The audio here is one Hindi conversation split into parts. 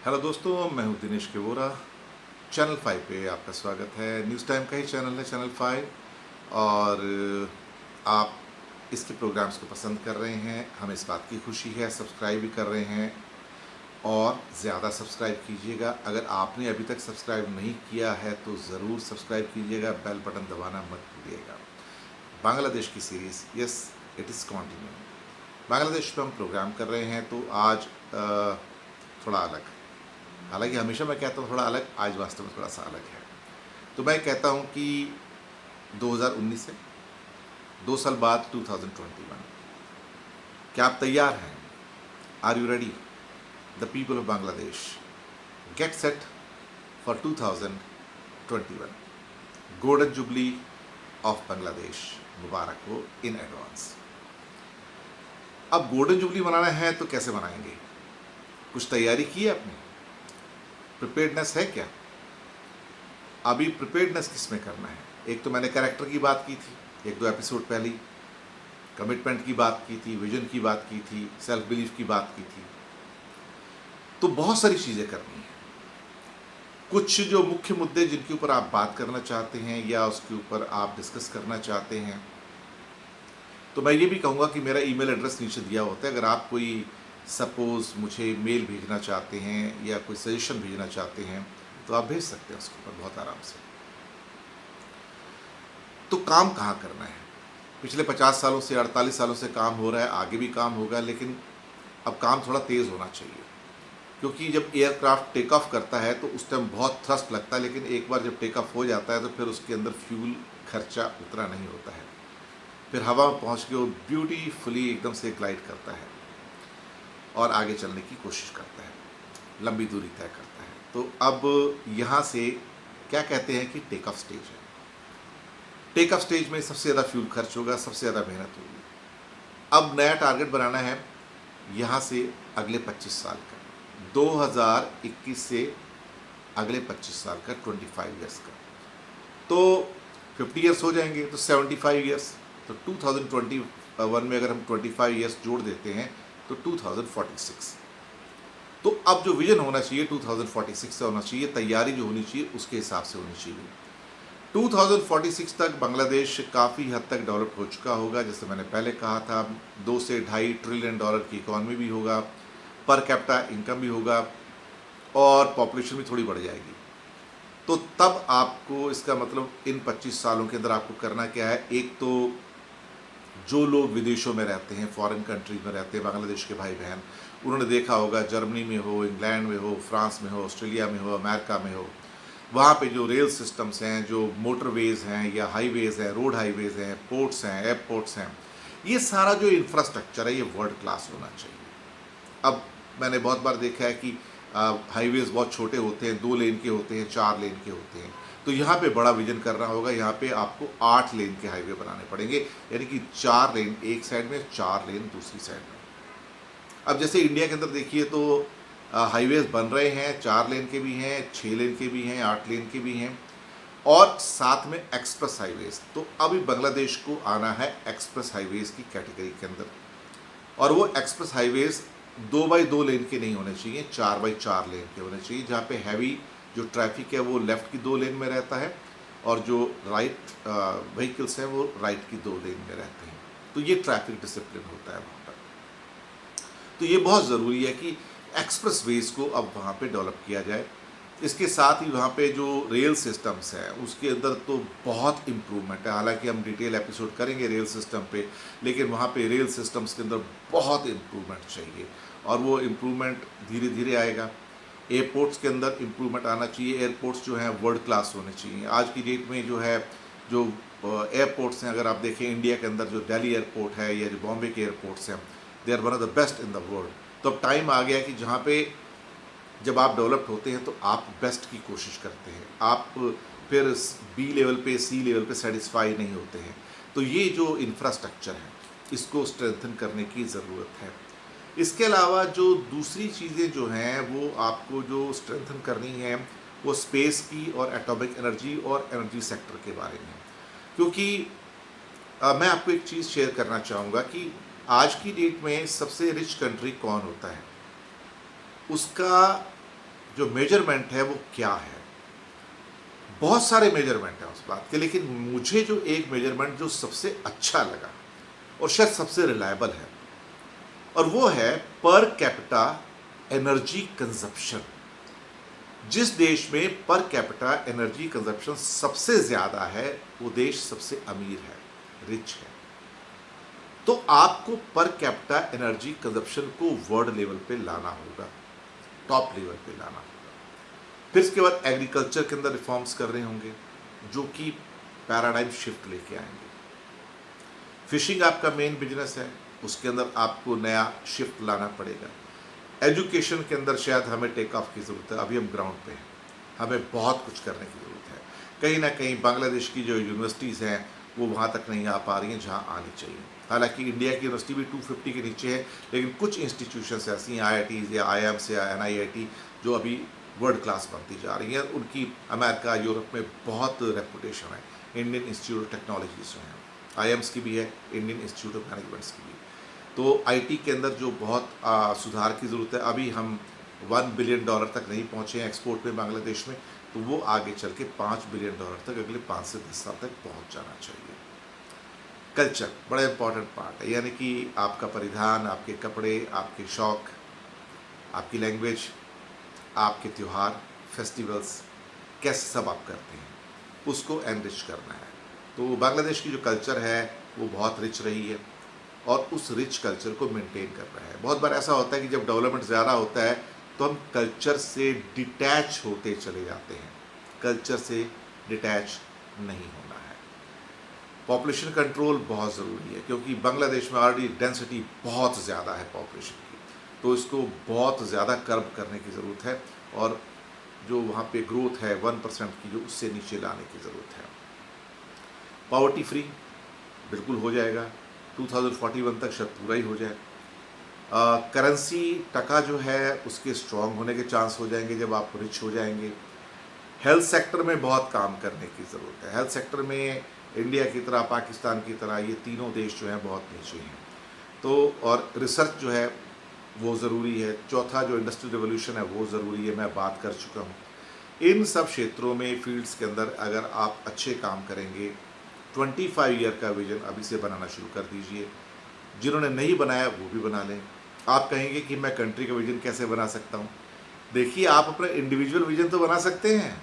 हेलो दोस्तों, मैं हूं दिनेश केवोरा। चैनल 5 पे आपका स्वागत है। न्यूज़ टाइम का ही चैनल है चैनल 5। और आप इसके प्रोग्राम्स को पसंद कर रहे हैं, हमें इस बात की खुशी है। सब्सक्राइब भी कर रहे हैं और ज़्यादा सब्सक्राइब कीजिएगा। अगर आपने अभी तक सब्सक्राइब नहीं किया है तो ज़रूर सब्सक्राइब कीजिएगा, बेल बटन दबाना मत भूलिएगा। बांग्लादेश की series yes it is continue. Bangladesh पे हम प्रोग्राम कर रहे हैं तो आज थोड़ा अलग। हालांकि हमेशा मैं कहता हूँ थोड़ा अलग, आज वास्तव में थोड़ा सा अलग है। तो मैं कहता हूँ कि 2019 से 2 साल बाद 2021, क्या आप तैयार हैं? Are you ready? The people of Bangladesh, get set for 2021। Golden jubilee of Bangladesh मुबारक हो इन एडवांस। अब गोल्डन जुबली मनाना है तो कैसे मनाएंगे? कुछ तैयारी की है आपने? प्रिपेयर्डनेस है क्या? अभी प्रिपेयर्डनेस किस में करना है? एक तो मैंने कैरेक्टर की बात की थी, 1-2 एपिसोड पहले कमिटमेंट की बात की थी, विजन की बात की थी, सेल्फ बिलीफ की बात की थी। तो बहुत सारी चीज़ें करनी है। कुछ जो मुख्य मुद्दे जिनके ऊपर आप बात करना चाहते हैं या उसके ऊपर आप डिस्कस करना चाहते हैं, तो मैं ये भी कहूँगा कि मेरा ईमेल एड्रेस नीचे दिया होता है। अगर आप कोई सपोज़ मुझे मेल भेजना चाहते हैं या कोई सजेशन भेजना चाहते हैं तो आप भेज सकते हैं उसके ऊपर बहुत आराम से। तो काम कहाँ करना है? पिछले 50 सालों से 48 सालों से काम हो रहा है, आगे भी काम होगा, लेकिन अब काम थोड़ा तेज़ होना चाहिए। क्योंकि जब एयरक्राफ्ट टेक ऑफ करता है तो उस टाइम बहुत थ्रस्ट लगता है, लेकिन एक बार जब टेक ऑफ हो जाता है तो फिर उसके अंदर फ्यूल खर्चा उतना नहीं होता है। फिर हवा में पहुँच के वो ब्यूटीफुली एकदम से ग्लाइड करता है और आगे चलने की कोशिश करता है, लंबी दूरी तय करता है। तो अब यहाँ से क्या कहते हैं कि टेक ऑफ स्टेज है। टेक ऑफ स्टेज में सबसे ज़्यादा फ्यूल खर्च होगा, सबसे ज़्यादा मेहनत होगी। अब नया टारगेट बनाना है यहाँ से अगले 25 साल का, 2021 से अगले 25 साल का, 25 ईयर्स का। तो 50 ईयर्स हो जाएंगे तो 75 ईयर्स। तो 2021 में अगर हम 25 ईयर्स जोड़ देते हैं तो 2046। तो अब जो विजन होना चाहिए 2046 से होना चाहिए, तैयारी जो होनी चाहिए उसके हिसाब से होनी चाहिए। 2046 तक बांग्लादेश काफ़ी हद तक डेवलप हो चुका होगा। जैसे मैंने पहले कहा था, 2 से ढाई ट्रिलियन डॉलर की इकॉनमी भी होगा, पर कैपिटा इनकम भी होगा और पॉपुलेशन भी थोड़ी बढ़ जाएगी। तो तब आपको इसका मतलब इन 25 सालों के अंदर आपको करना क्या है? एक तो जो लोग विदेशों में रहते हैं, फॉरेन कंट्रीज में रहते हैं, बांग्लादेश के भाई बहन, उन्होंने देखा होगा जर्मनी में हो, इंग्लैंड में हो, फ्रांस में हो, ऑस्ट्रेलिया में हो, अमेरिका में हो, वहाँ पे जो रेल सिस्टम्स हैं, जो मोटरवेज़ हैं या हाईवेज़ हैं, रोड हाईवेज़ हैं, पोर्ट्स हैं, एयरपोर्ट्स हैं, ये सारा जो इंफ्रास्ट्रक्चर है ये वर्ल्ड क्लास होना चाहिए। अब मैंने बहुत बार देखा है कि हाईवेज़ बहुत छोटे होते हैं, 2 लेन के होते हैं, 4 लेन के होते हैं। तो यहाँ पे बड़ा विजन करना होगा, यहाँ पे आपको 8 लेन के हाईवे बनाने पड़ेंगे, यानी कि 4 लेन एक साइड में, 4 लेन दूसरी साइड में। अब जैसे इंडिया के अंदर देखिए तो हाईवेज बन रहे हैं, 4 लेन के भी हैं, 6 लेन के भी हैं, 8 लेन के भी हैं और साथ में एक्सप्रेस हाईवेज। तो अभी बांग्लादेश को आना है एक्सप्रेस हाईवेज की कैटेगरी के अंदर, और वो एक्सप्रेस हाईवेज 2x2 लेन के नहीं होने चाहिए, 4x4 लेन के होने चाहिए, जहाँ पे हैवी जो ट्रैफिक है वो लेफ्ट की 2 लेन में रहता है और जो राइट व्हीकल्स हैं वो राइट की 2 लेन में रहते हैं। तो ये ट्रैफिक डिसिप्लिन होता है वहाँ पर। तो ये बहुत ज़रूरी है कि एक्सप्रेस वेज को अब वहाँ पे डेवलप किया जाए। इसके साथ ही वहाँ पे जो रेल सिस्टम्स हैं उसके अंदर तो बहुत इम्प्रूवमेंट है। हालांकि हम डिटेल एपिसोड करेंगे रेल सिस्टम पे, लेकिन वहाँ पे रेल सिस्टम्स के अंदर बहुत इम्प्रूवमेंट चाहिए और वो इम्प्रूवमेंट धीरे धीरे आएगा। एयरपोर्ट्स के अंदर इम्प्रूवमेंट आना चाहिए। एयरपोर्ट्स जो हैं वर्ल्ड क्लास होने चाहिए। आज की डेट में जो है जो एयरपोर्ट्स हैं, अगर आप देखें इंडिया के अंदर जो दिल्ली एयरपोर्ट है या जो बॉम्बे के एयरपोर्ट्स हैं, they are one of the best in the world. तो अब टाइम आ गया कि जहाँ पे जब आप डेवलप्ड होते हैं तो आप बेस्ट की कोशिश करते हैं, आप फिर बी लेवल पे, सी लेवल पे सेटिस्फाई नहीं होते हैं। तो ये जो इंफ्रास्ट्रक्चर है इसको स्ट्रेंथन करने की ज़रूरत है। इसके अलावा जो दूसरी चीज़ें जो हैं वो आपको जो स्ट्रेंथन करनी है वो स्पेस की और एटॉमिक एनर्जी और एनर्जी सेक्टर के बारे में। क्योंकि मैं आपको एक चीज़ शेयर करना चाहूँगा कि आज की डेट में सबसे रिच कंट्री कौन होता है? उसका जो मेजरमेंट है वो क्या है। बहुत सारे मेजरमेंट हैं उस बात के, लेकिन मुझे जो एक मेजरमेंट जो सबसे अच्छा लगा और शायद सबसे रिलायबल है, और वो है पर कैपिटा एनर्जी कंजप्शन। जिस देश में पर कैपिटा एनर्जी कंजप्शन सबसे ज़्यादा है वो देश सबसे अमीर है, रिच है। तो आपको पर कैपिटा एनर्जी कंजप्शन को वर्ल्ड लेवल पे लाना होगा, टॉप लेवल पे लाना होगा। फिर इसके बाद एग्रीकल्चर के अंदर रिफॉर्म्स कर रहे होंगे जो कि पैराडाइम शिफ्ट लेके आएंगे। फिशिंग आपका मेन बिजनेस है, उसके अंदर आपको नया शिफ्ट लाना पड़ेगा। एजुकेशन के अंदर शायद हमें टेक ऑफ की ज़रूरत है, अभी हम ग्राउंड पे हैं, हमें बहुत कुछ करने की ज़रूरत है। कहीं ना कहीं बांग्लादेश की जो यूनिवर्सिटीज़ हैं वो वहाँ तक नहीं आ पा रही हैं जहाँ आनी चाहिए। हालांकि इंडिया की यूनिवर्सिटी भी 250 के नीचे है, लेकिन कुछ इंस्टीट्यूशंस ऐसी हैं, IITs या IIMs या NIIT, जो अभी वर्ल्ड क्लास बनती जा रही हैं। उनकी अमेरिका, यूरोप में बहुत रेपुटेशन है। इंडियन इंस्टीट्यूट ऑफ टेक्नोलॉजी जो है, IIMs की भी है, इंडियन इंस्टीट्यूट ऑफ मैनेजमेंट्स की भी। तो IT के अंदर जो बहुत सुधार की ज़रूरत है। अभी हम $1 बिलियन तक नहीं पहुँचे हैं एक्सपोर्ट में बांग्लादेश में, तो वो आगे चल के $5 बिलियन तक अगले 5 से 10 साल तक पहुँच जाना चाहिए। कल्चर बड़ा इंपॉर्टेंट पार्ट है, यानी कि आपका परिधान, आपके कपड़े, आपके शौक, आपकी लैंग्वेज, आपके त्यौहार, फेस्टिवल्स, कैसे सब आप करते हैं, उसको एनरिच करना है। तो बांग्लादेश की जो कल्चर है वो बहुत रिच रही है और उस रिच कल्चर को मेंटेन कर रहा है। बहुत बार ऐसा होता है कि जब डेवलपमेंट ज़्यादा होता है तो हम कल्चर से डिटैच होते चले जाते हैं। कल्चर से डिटैच नहीं होना है। पॉपुलेशन कंट्रोल बहुत ज़रूरी है, क्योंकि बांग्लादेश में ऑलरेडी डेंसिटी बहुत ज़्यादा है पॉपुलेशन की, तो इसको बहुत ज़्यादा कर्ब करने की ज़रूरत है और जो वहाँ पे ग्रोथ है 1% की, जो उससे नीचे लाने की ज़रूरत है। पॉवर्टी फ्री बिल्कुल हो जाएगा, 2041 तक शायद पूरा ही हो जाए। करेंसी टका जो है उसके स्ट्रॉन्ग होने के चांस हो जाएंगे जब आप रिच हो जाएंगे। हेल्थ सेक्टर में बहुत काम करने की ज़रूरत है। हेल्थ सेक्टर में इंडिया की तरह, पाकिस्तान की तरह ये तीनों देश जो हैं बहुत नीचे हैं। तो और रिसर्च जो है वो ज़रूरी है। चौथा जो इंडस्ट्रियल रिवोल्यूशन है वो ज़रूरी है, मैं बात कर चुका हूँ। इन सब क्षेत्रों में, फील्ड्स के अंदर अगर आप अच्छे काम करेंगे, 25 ईयर का विजन अभी से बनाना शुरू कर दीजिए। जिन्होंने नहीं बनाया वो भी बना लें। आप कहेंगे कि मैं कंट्री का विजन कैसे बना सकता हूँ? देखिए, आप अपना इंडिविजुअल विजन तो बना सकते हैं,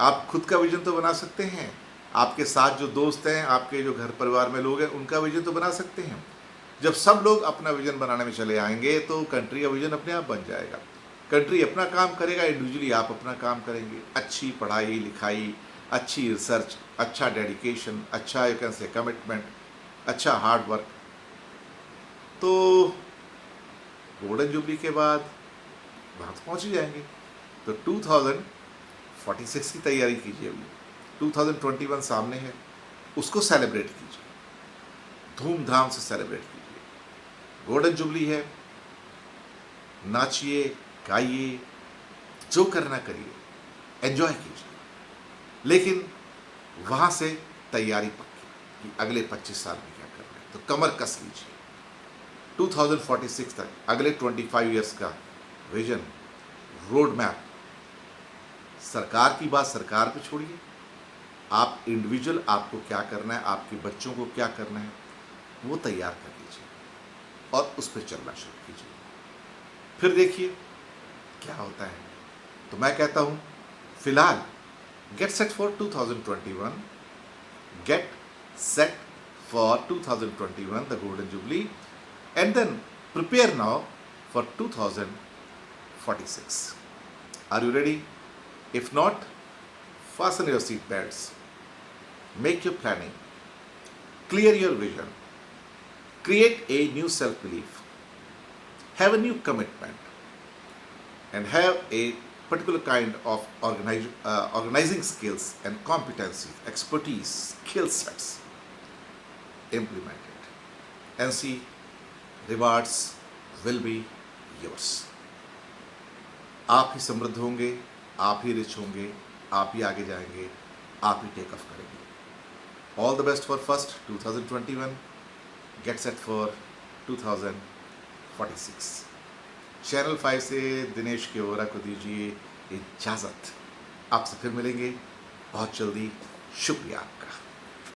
आप खुद का विजन तो बना सकते हैं, आपके साथ जो दोस्त हैं, आपके जो घर परिवार में लोग हैं, उनका विजन तो बना सकते हैं। जब सब लोग अपना विजन बनाने में चले आएंगे तो कंट्री का विजन अपने आप बन जाएगा। कंट्री अपना काम करेगा, इंडिविजुअली आप अपना काम करेंगे। अच्छी पढ़ाई लिखाई, अच्छी रिसर्च, अच्छा डेडिकेशन, अच्छा यू कैन से कमिटमेंट, अच्छा हार्ड वर्क, तो गोल्डन जुबली के बाद वहाँ तो पहुँच ही जाएंगे। तो 2046 की तैयारी कीजिए। अभी 2021 सामने है, उसको सेलिब्रेट कीजिए, धूमधाम से सेलिब्रेट कीजिए। गोल्डन जुबली है, नाचिए, गाइए, जो करना करिए, एंजॉय कीजिए, लेकिन वहाँ से तैयारी पक्की कि अगले 25 साल में क्या करना है। तो कमर कस लीजिए। 2046 तक अगले 25 ईयर्स का विजन, रोड मैप, सरकार की बात सरकार पे छोड़िए। आप इंडिविजुअल, आपको क्या करना है, आपके बच्चों को क्या करना है, वो तैयार कर लीजिए और उस पर चलना शुरू कीजिए। फिर देखिए क्या होता है। तो मैं कहता हूँ, फिलहाल get set for 2021, get set for 2021, the golden jubilee, and then prepare now for 2046. Are you ready? If not, fasten your seat belts, make your planning, clear your vision, create a new self-belief, have a new commitment, and have a particular kind of organizing skills and competencies, expertise, skill sets. Implement it and see rewards will be yours. आप ही समृद्ध होंगे, आप ही रिच होंगे, आप ही आगे जाएंगे, आप ही टेक ऑफ करेंगे। All the best for first 2021, gate set for 2046। Channel 5 से दिनेश के ओरा को दीजिए इजाज़त। आपसे फिर मिलेंगे बहुत जल्दी। शुक्रिया आपका।